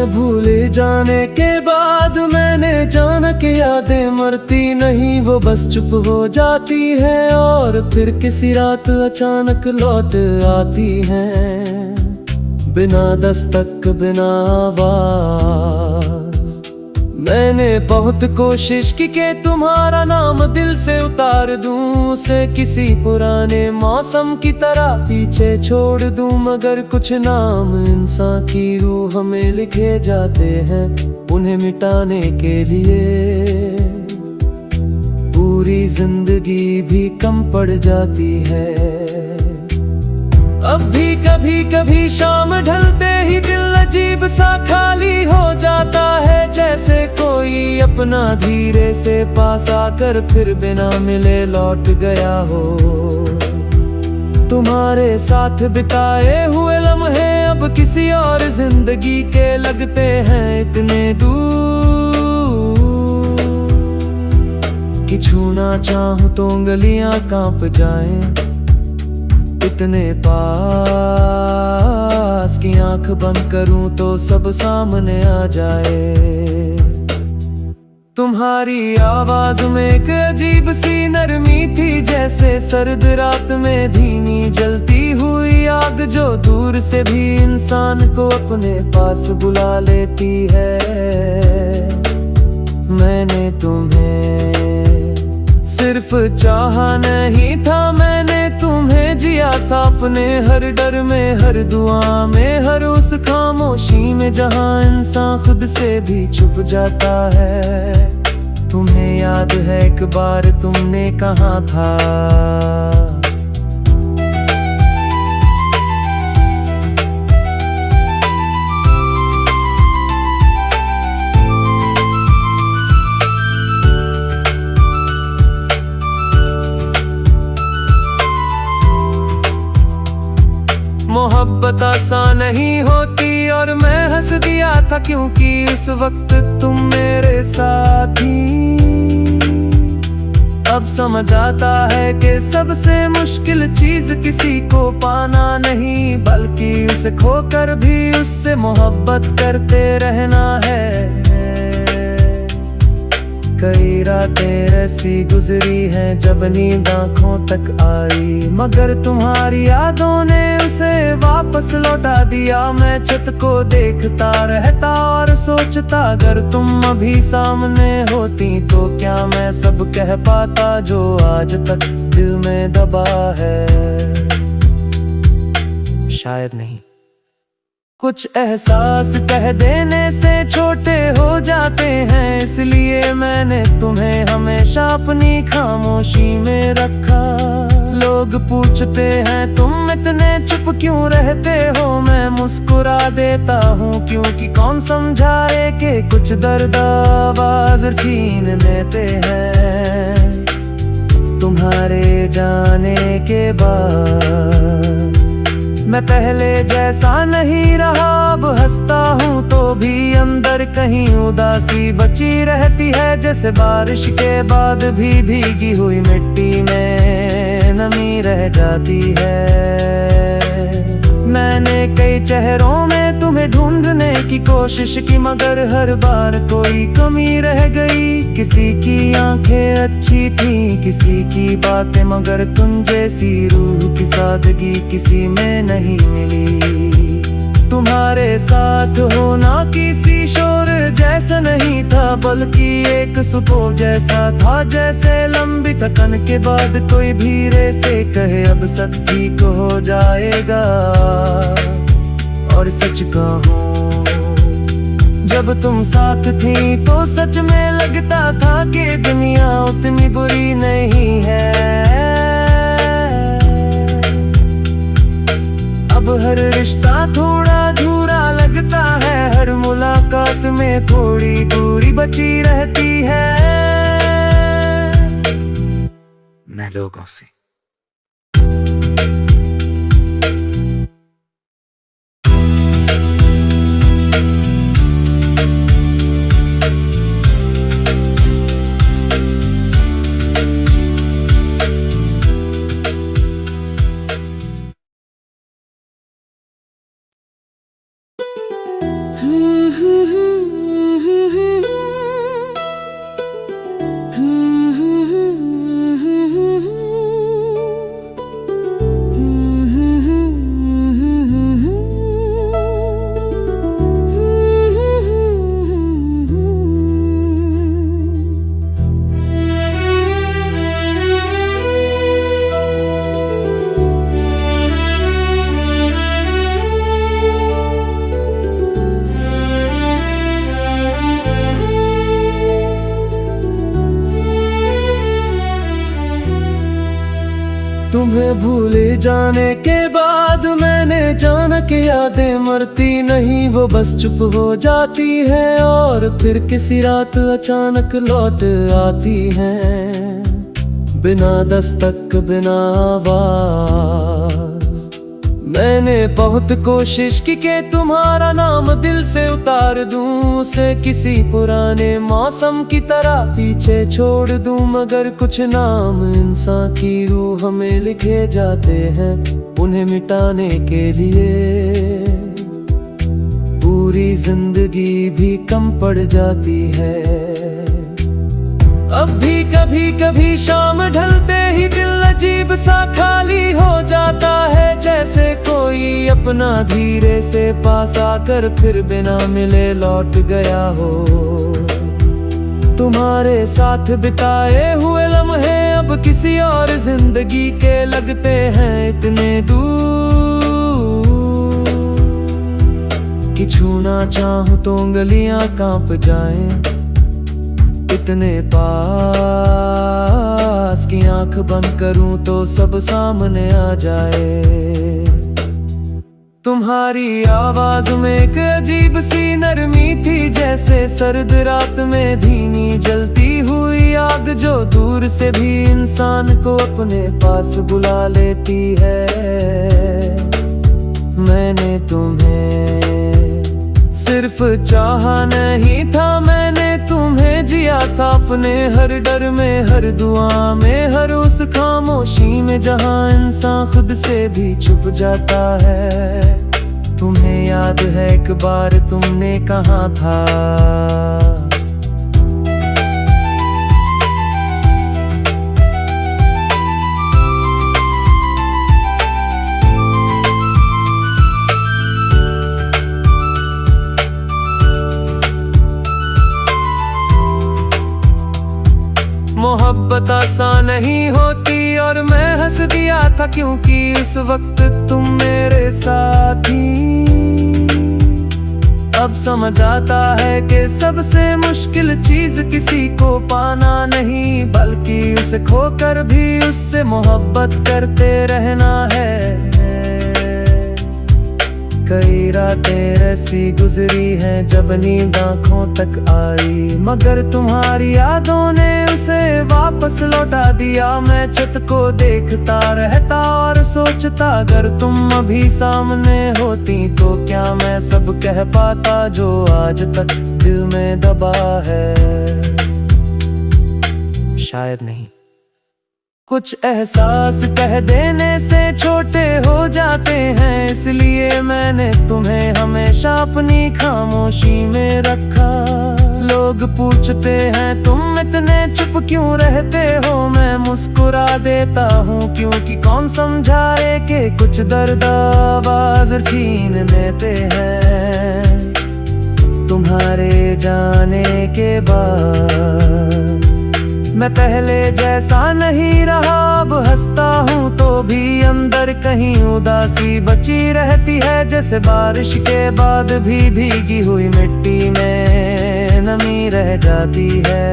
भूले जाने के बाद मैंने जाना कि यादें मरती नहीं, वो बस चुप हो जाती है और फिर किसी रात अचानक लौट आती हैं, बिना दस्तक बिना आवाज। मैंने बहुत कोशिश की कि तुम्हारा नाम दिल से उतार दूं, उसे किसी पुराने मौसम की तरह पीछे छोड़ दूं, मगर कुछ नाम इंसान की रूह में लिखे जाते हैं, उन्हें मिटाने के लिए पूरी जिंदगी भी कम पड़ जाती है। अब भी कभी कभी शाम ढलते ही दिल अजीब सा खाली हो जाता है, जैसे कोई अपना धीरे से पास आकर फिर बिना मिले लौट गया हो। तुम्हारे साथ बिताए हुए लम्हे अब किसी और जिंदगी के लगते हैं इतने दूर कि छूना चाहूं तो उंगलियां कांप जाएं, इतने पास की आंख बंद करूं तो सब सामने आ जाए। तुम्हारी आवाज में एक अजीब सी नरमी थी, जैसे सर्द रात में धीमी जलती हुई आग, जो दूर से भी इंसान को अपने पास बुला लेती है। मैंने तुम्हें सिर्फ चाहा नहीं था, मैंने तुम्हें जिया था अपने हर डर में, हर दुआ में, हर उस खामोशी में जहां इंसान खुद से भी छुप जाता है। तुम्हें याद है एक बार तुमने कहा था, मोहब्बत आसान नहीं होती, और मैं हंस दिया था क्योंकि उस वक्त तुम मेरे साथ थी। अब समझ आता है कि सबसे मुश्किल चीज किसी को पाना नहीं, बल्कि उसे खोकर भी उससे मोहब्बत करते रहना है। कई रातें ऐसी गुजरी हैं जब नींद आंखों तक आई, मगर तुम्हारी यादों ने उसे वापस लौटा दिया। मैं छत को देखता रहता और सोचता, अगर तुम अभी सामने होती तो क्या मैं सब कह पाता जो आज तक दिल में दबा है। शायद नहीं। कुछ एहसास कह देने से छोटे हो जाते हैं, इसलिए मैंने तुम्हें हमेशा अपनी खामोशी में रखा। लोग पूछते हैं तुम इतने चुप क्यों रहते हो, मैं मुस्कुरा देता हूँ क्योंकि कौन समझाए कि कुछ दर्द आवाज छीन लेते हैं। तुम्हारे जाने के बाद मैं पहले जैसा नहीं रहा, अब हंसता हूँ तो भी अंदर कहीं उदासी बची रहती है, जैसे बारिश के बाद भी भीगी हुई मिट्टी में नमी रह जाती है। मैंने कई चेहरों में तुम्हें ढूंढने की कोशिश की, मगर हर बार कोई कमी रह गई। किसी की आंखें अच्छी थी, किसी की बातें, मगर तुम जैसी रूह की सादगी किसी में नहीं मिली। तुम्हारे साथ होना किसी शोर जैसा नहीं था, बल्कि एक सुकून जैसा था, जैसे लंबी थकन के बाद कोई धीरे से कहे अब सब ठीक हो जाएगा। और सच कहूं, जब तुम साथ थी तो सच में लगता था कि दुनिया उतनी बुरी नहीं है। अब हर रिश्ता थोड़ा अधूरा लगता है, हर मुलाकात में थोड़ी दूरी बची रहती है। मैं लोगों से तुम्हें भूले जाने के बाद मैंने जाना कि यादें मरती नहीं, वो बस चुप हो जाती है और फिर किसी रात अचानक लौट आती हैं, बिना दस्तक बिना आवाज। मैंने बहुत कोशिश की कि तुम्हारा नाम दिल से उतार दूं, उसे किसी पुराने मौसम की तरह पीछे छोड़ दूं, मगर कुछ नाम इंसान की रूह में लिखे जाते हैं, उन्हें मिटाने के लिए पूरी जिंदगी भी कम पड़ जाती है। अब भी कभी कभी शाम ढलते ही दिल अजीब सा खाली हो जाता है, जैसे कोई अपना धीरे से पास आकर फिर बिना मिले लौट गया हो। तुम्हारे साथ बिताए हुए लम्हे अब किसी और जिंदगी के लगते हैं इतने दूर कि छूना चाहूं तो उंगलियां कांप जाएं, इतने पास की आंख बंद करूं तो सब सामने आ जाए। तुम्हारी आवाज में एक अजीब सी नरमी थी, जैसे सर्द रात में धीमी जलती हुई आग, जो दूर से भी इंसान को अपने पास बुला लेती है। मैंने तुम्हें सिर्फ चाहा नहीं था, मैंने तुम्हें जिया था अपने हर डर में, हर दुआ में, हर उस खामोशी में जहां इंसान खुद से भी छुप जाता है। तुम्हें याद है एक बार तुमने कहा था, मोहब्बत आसान नहीं होती, और मैं हंस दिया था क्योंकि उस वक्त तुम मेरे साथ थी। अब समझ आता है कि सबसे मुश्किल चीज किसी को पाना नहीं, बल्कि उसे खोकर भी उससे मोहब्बत करते रहना है। कई रातें ऐसी गुजरी हैं जब नींद आंखों तक आई, मगर तुम्हारी यादों ने उसे वापस लौटा दिया। मैं छत को देखता रहता और सोचता, अगर तुम अभी सामने होती तो क्या मैं सब कह पाता जो आज तक दिल में दबा है। शायद नहीं। कुछ एहसास कह देने से छोटे हो जाते हैं, इसलिए मैंने तुम्हें हमेशा अपनी खामोशी में रखा। लोग पूछते हैं तुम इतने चुप क्यों रहते हो, मैं मुस्कुरा देता हूँ क्योंकि कौन समझाए कि कुछ दर्द आवाज छीन लेते हैं। तुम्हारे जाने के बाद मैं पहले जैसा नहीं रहा, अब हंसता हूँ तो भी अंदर कहीं उदासी बची रहती है, जैसे बारिश के बाद भी भीगी हुई मिट्टी में नमी रह जाती है।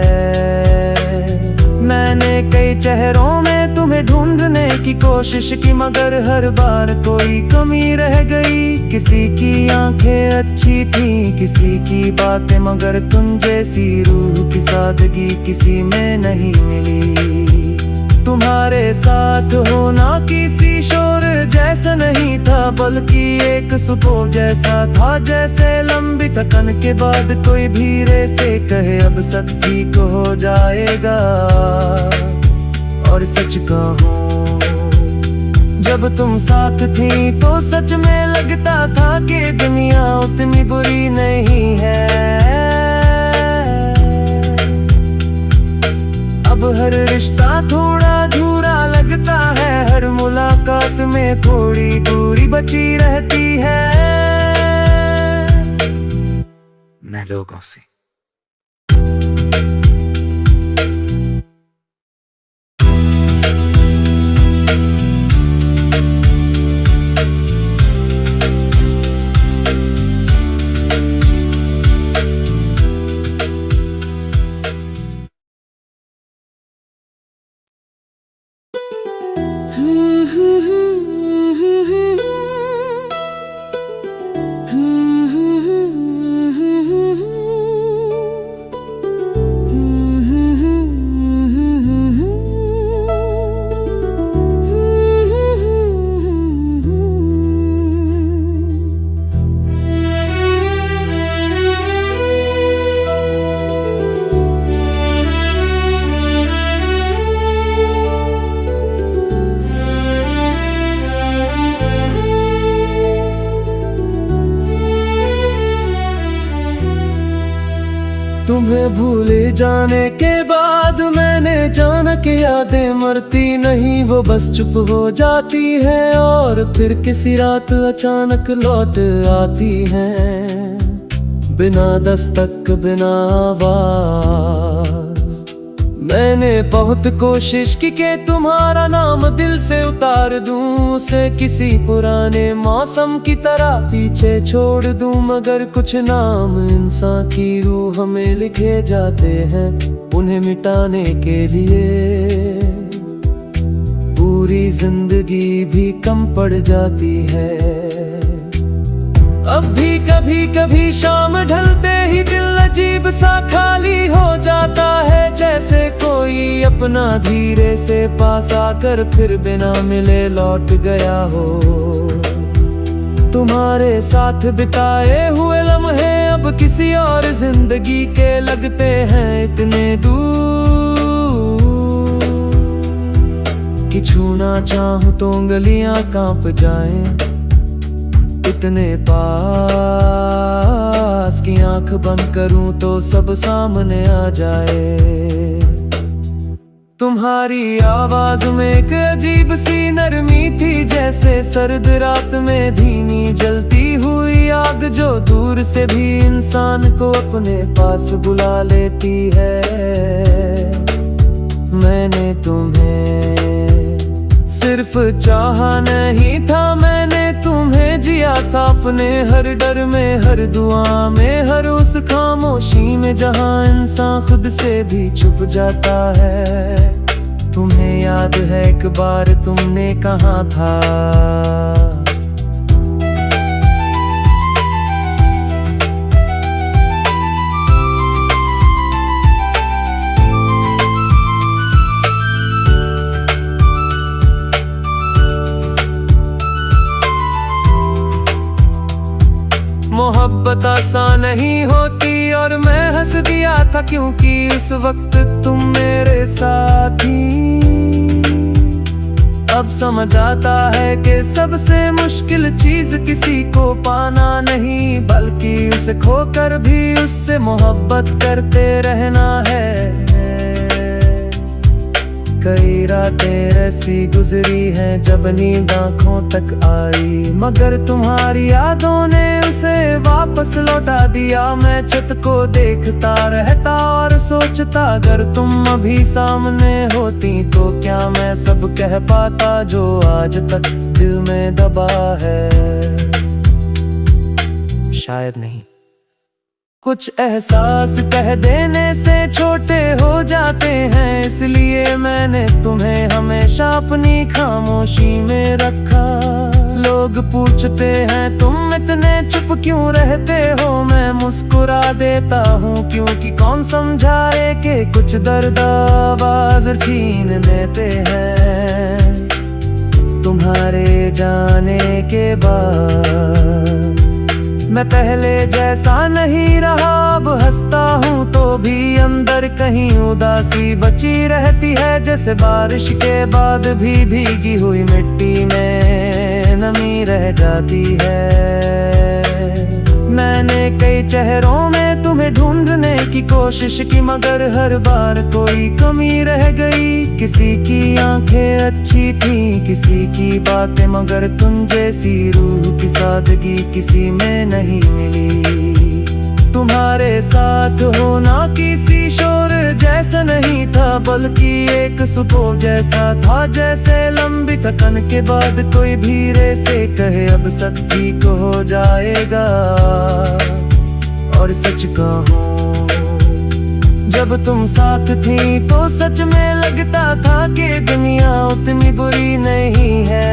मैंने कई चेहरों में तुम्हें ढूंढने की कोशिश की, मगर हर बार कोई कमी रह गई। किसी की आंखें अच्छी थी, किसी की बातें, मगर तुम जैसी रूह की सादगी किसी में नहीं मिली। तुम्हारे साथ होना किसी शोर जैसा नहीं था, बल्कि एक सुकून जैसा था, जैसे लंबी थकन के बाद कोई धीरे से कहे अब सब ठीक हो जाएगा। और सच कहूं, जब तुम साथ थी तो सच में लगता था कि दुनिया उतनी बुरी नहीं है। अब हर रिश्ता थोड़ा अधूरा लगता है, हर मुलाकात में थोड़ी दूरी बची रहती है। मैं लोगों से तुम्हें भूले जाने के बाद मैंने जाना कि यादें मरती नहीं, वो बस चुप हो जाती है और फिर किसी रात अचानक लौट आती हैं, बिना दस्तक बिना आवाज। मैंने बहुत कोशिश की कि तुम्हारा नाम दिल से उतार दूं, उसे किसी पुराने मौसम की तरह पीछे छोड़ दूं, मगर कुछ नाम इंसान की रूह में लिखे जाते हैं, उन्हें मिटाने के लिए पूरी जिंदगी भी कम पड़ जाती है। अब भी कभी कभी शाम ढलते ही दिल अजीब सा खाली हो जाता है, जैसे कोई अपना धीरे से पास आकर फिर बिना मिले लौट गया हो। तुम्हारे साथ बिताए हुए लम्हे अब किसी और जिंदगी के लगते हैं इतने दूर कि छूना चाहूं तो उंगलियां कांप जाएं, इतने पास की आंख बंद करूं तो सब सामने आ जाए। तुम्हारी आवाज में एक अजीब सी नरमी थी, जैसे सर्द रात में धीमी जलती हुई आग, जो दूर से भी इंसान को अपने पास बुला लेती है। मैंने तुम्हें सिर्फ चाहा नहीं था, मैंने तुम्हें जिया था अपने हर डर में, हर दुआ में, हर उस खामोशी में जहां इंसान खुद से भी छुप जाता है। तुम्हें याद है एक बार तुमने कहा था, मोहब्बत आसान नहीं होती, और मैं हंस दिया था क्योंकि उस वक्त तुम मेरे साथ थी। अब समझ आता है कि सबसे मुश्किल चीज किसी को पाना नहीं, बल्कि उसे खोकर भी उससे मोहब्बत करते रहना है। कई रातें ऐसी गुजरी हैं जब नींद आंखों तक आई, मगर तुम्हारी यादों ने उसे वापस लौटा दिया। मैं छत को देखता रहता और सोचता, अगर तुम अभी सामने होती तो क्या मैं सब कह पाता जो आज तक दिल में दबा है। शायद नहीं। कुछ एहसास कह देने से छोटे हो जाते हैं, इसलिए मैंने तुम्हें हमेशा अपनी खामोशी में रखा। लोग पूछते हैं तुम इतने चुप क्यों रहते हो, मैं मुस्कुरा देता हूँ क्योंकि कौन समझाए कि कुछ दर्द आवाज छीन लेते हैं। तुम्हारे जाने के बाद मैं पहले जैसा नहीं रहा, अब हंसता हूँ तो भी अंदर कहीं उदासी बची रहती है, जैसे बारिश के बाद भी भीगी हुई मिट्टी में नमी रह जाती है। मैंने कई चेहरों में तुम्हें ढूंढने की कोशिश की, मगर हर बार कोई कमी रह गई। किसी की आंखें अच्छी थी, किसी की बातें, मगर तुम जैसी रूह की सादगी किसी में नहीं मिली। तुम्हारे साथ होना किसी शोर जैसा नहीं था, बल्कि एक सुकून जैसा था, जैसे लंबी थकन के बाद कोई धीरे से कहे अब सब ठीक हो जाएगा। और सच कहूं, जब तुम साथ थी तो सच में लगता था कि दुनिया उतनी बुरी नहीं है।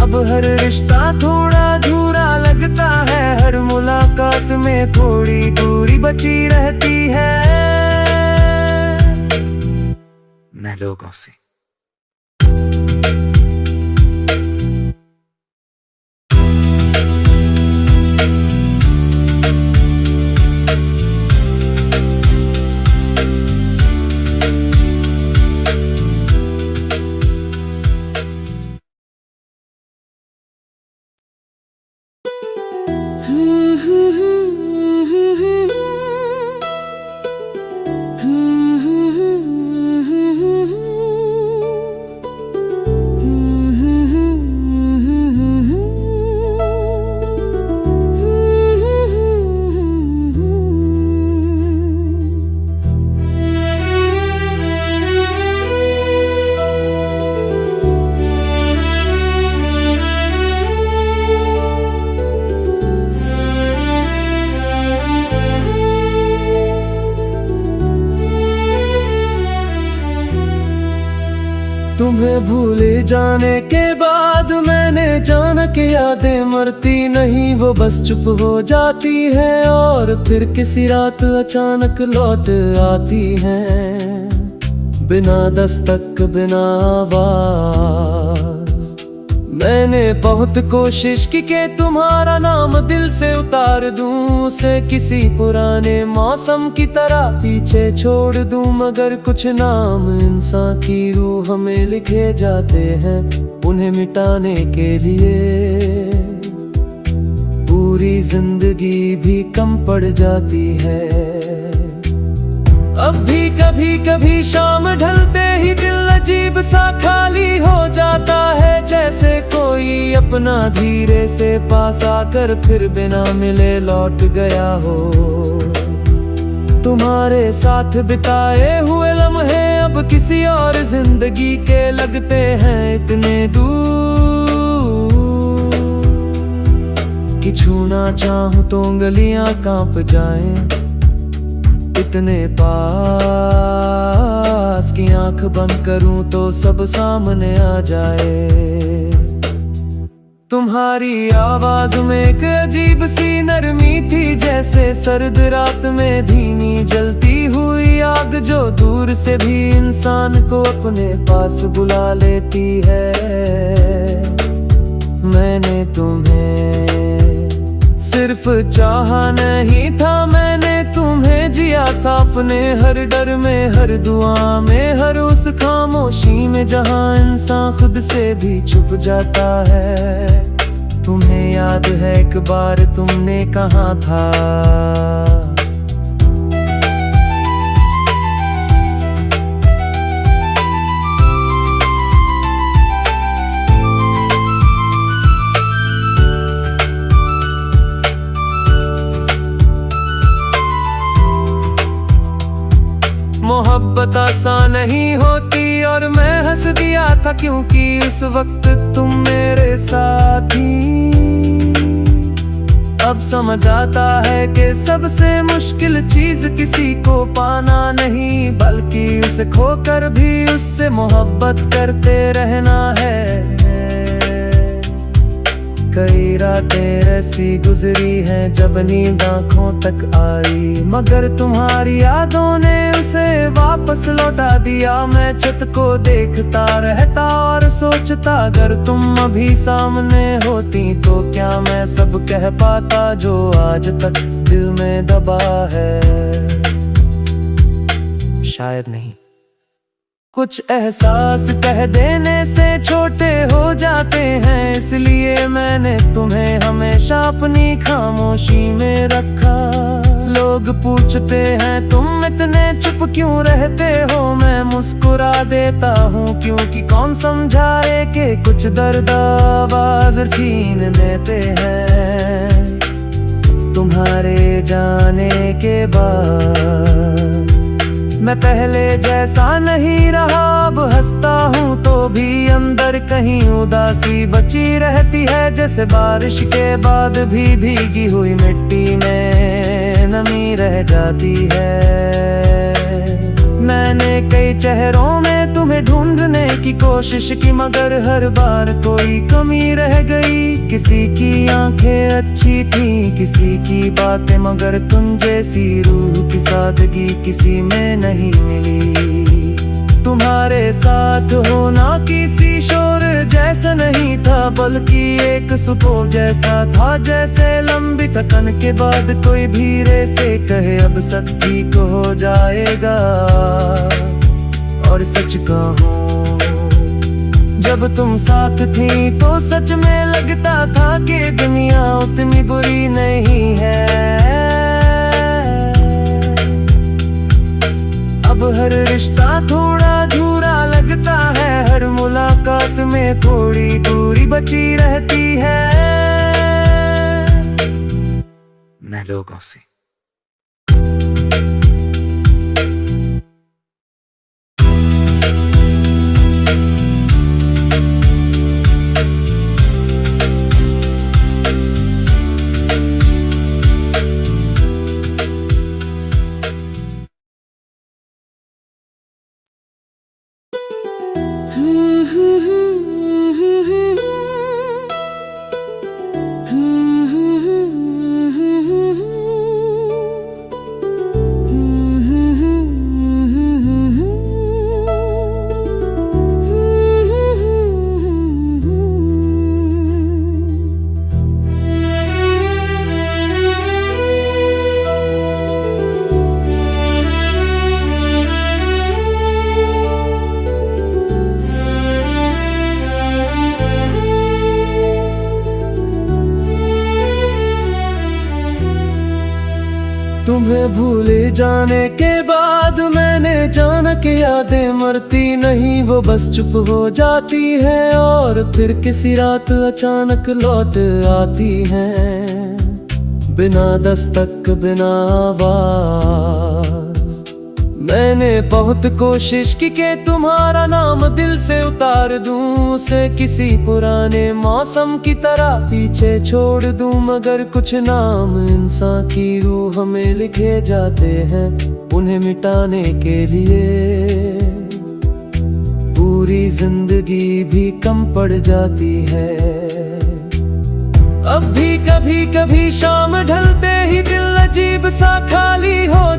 अब हर रिश्ता थोड़ा अधूरा लगता है, हर मुलाकात में थोड़ी दूरी बची रहती है। मैं लोगों से तुम्हें भूले जाने के बाद मैंने जाना कि यादें मरती नहीं, वो बस चुप हो जाती है और फिर किसी रात अचानक लौट आती हैं, बिना दस्तक बिना आवाज। मैंने बहुत कोशिश की कि तुम्हारा नाम दिल से उतार दूं, उसे किसी पुराने मौसम की तरह पीछे छोड़ दूं, मगर कुछ नाम इंसान की रूह में लिखे जाते हैं, उन्हें मिटाने के लिए पूरी जिंदगी भी कम पड़ जाती है। अब भी कभी कभी शाम ढलते ही दिल अजीब सा खाली हो जाता है, जैसे कोई अपना धीरे से पास आकर फिर बिना मिले लौट गया हो। तुम्हारे साथ बिताए हुए लम्हे अब किसी और जिंदगी के लगते हैं इतने दूर कि छूना चाहूं तो उंगलियां कांप जाएं, इतने पास की आंख बंद करूं तो सब सामने आ जाए। तुम्हारी आवाज में एक अजीब सी नरमी थी, जैसे सर्द रात में धीमी जलती हुई आग, जो दूर से भी इंसान को अपने पास बुला लेती है। मैंने तुम्हें सिर्फ चाहा नहीं था, मैंने तुम्हें जिया था अपने हर डर में, हर दुआ में, हर उस खामोशी में जहां इंसान खुद से भी छुप जाता है। तुम्हें याद है एक बार तुमने कहा था, मोहब्बत आसान नहीं होती, और मैं हंस दिया था क्योंकि उस वक्त तुम मेरे साथ थी। अब समझ आता है कि सबसे मुश्किल चीज किसी को पाना नहीं, बल्कि उसे खोकर भी उससे मोहब्बत करते रहना है। कई रातें ऐसी गुजरी हैं जब नींद आंखों तक आई, मगर तुम्हारी यादों ने उसे वापस लौटा दिया। मैं छत को देखता रहता और सोचता, अगर तुम अभी सामने होती तो क्या मैं सब कह पाता जो आज तक दिल में दबा है। शायद नहीं। कुछ एहसास कह देने से छोटे हो जाते हैं, इसलिए मैंने तुम्हें हमेशा अपनी खामोशी में रखा। लोग पूछते हैं तुम इतने चुप क्यों रहते हो, मैं मुस्कुरा देता हूँ क्योंकि कौन समझाए कि कुछ दर्द आवाज छीन लेते हैं। तुम्हारे जाने के बाद मैं पहले जैसा नहीं रहा, अब हंसता हूँ तो भी अंदर कहीं उदासी बची रहती है, जैसे बारिश के बाद भी भीगी हुई मिट्टी में नमी रह जाती है। मैंने कई चेहरों में तुम्हें ढूंढने की कोशिश की, मगर हर बार कोई कमी रह गई। किसी की आंखें अच्छी थी, किसी की बातें, मगर तुम जैसी रूह की सादगी किसी में नहीं मिली। तुम्हारे साथ होना किसी शोर जैसा नहीं था, बल्कि एक सुकून जैसा था, जैसे लंबी थकन के बाद कोई धीरे से कहे अब सब ठीक हो जाएगा। और सच कहूं, जब तुम साथ थी तो सच में लगता था कि दुनिया उतनी बुरी नहीं है। अब हर रिश्ता थोड़ा अधूरा लगता है, हर मुलाकात में थोड़ी दूरी बची रहती है। मैं लोगों से तुम्हें भूले जाने के बाद मैंने जाना कि यादें मरती नहीं, वो बस चुप हो जाती है और फिर किसी रात अचानक लौट आती हैं, बिना दस्तक बिना आवाज। मैंने बहुत कोशिश की कि तुम्हारा नाम दिल से उतार दूं, उसे किसी पुराने मौसम की तरह पीछे छोड़ दूं, मगर कुछ नाम इंसान की रूह में लिखे जाते हैं, उन्हें मिटाने के लिए पूरी जिंदगी भी कम पड़ जाती है। अब भी कभी कभी शाम ढलते ही दिल अजीब सा खाली हो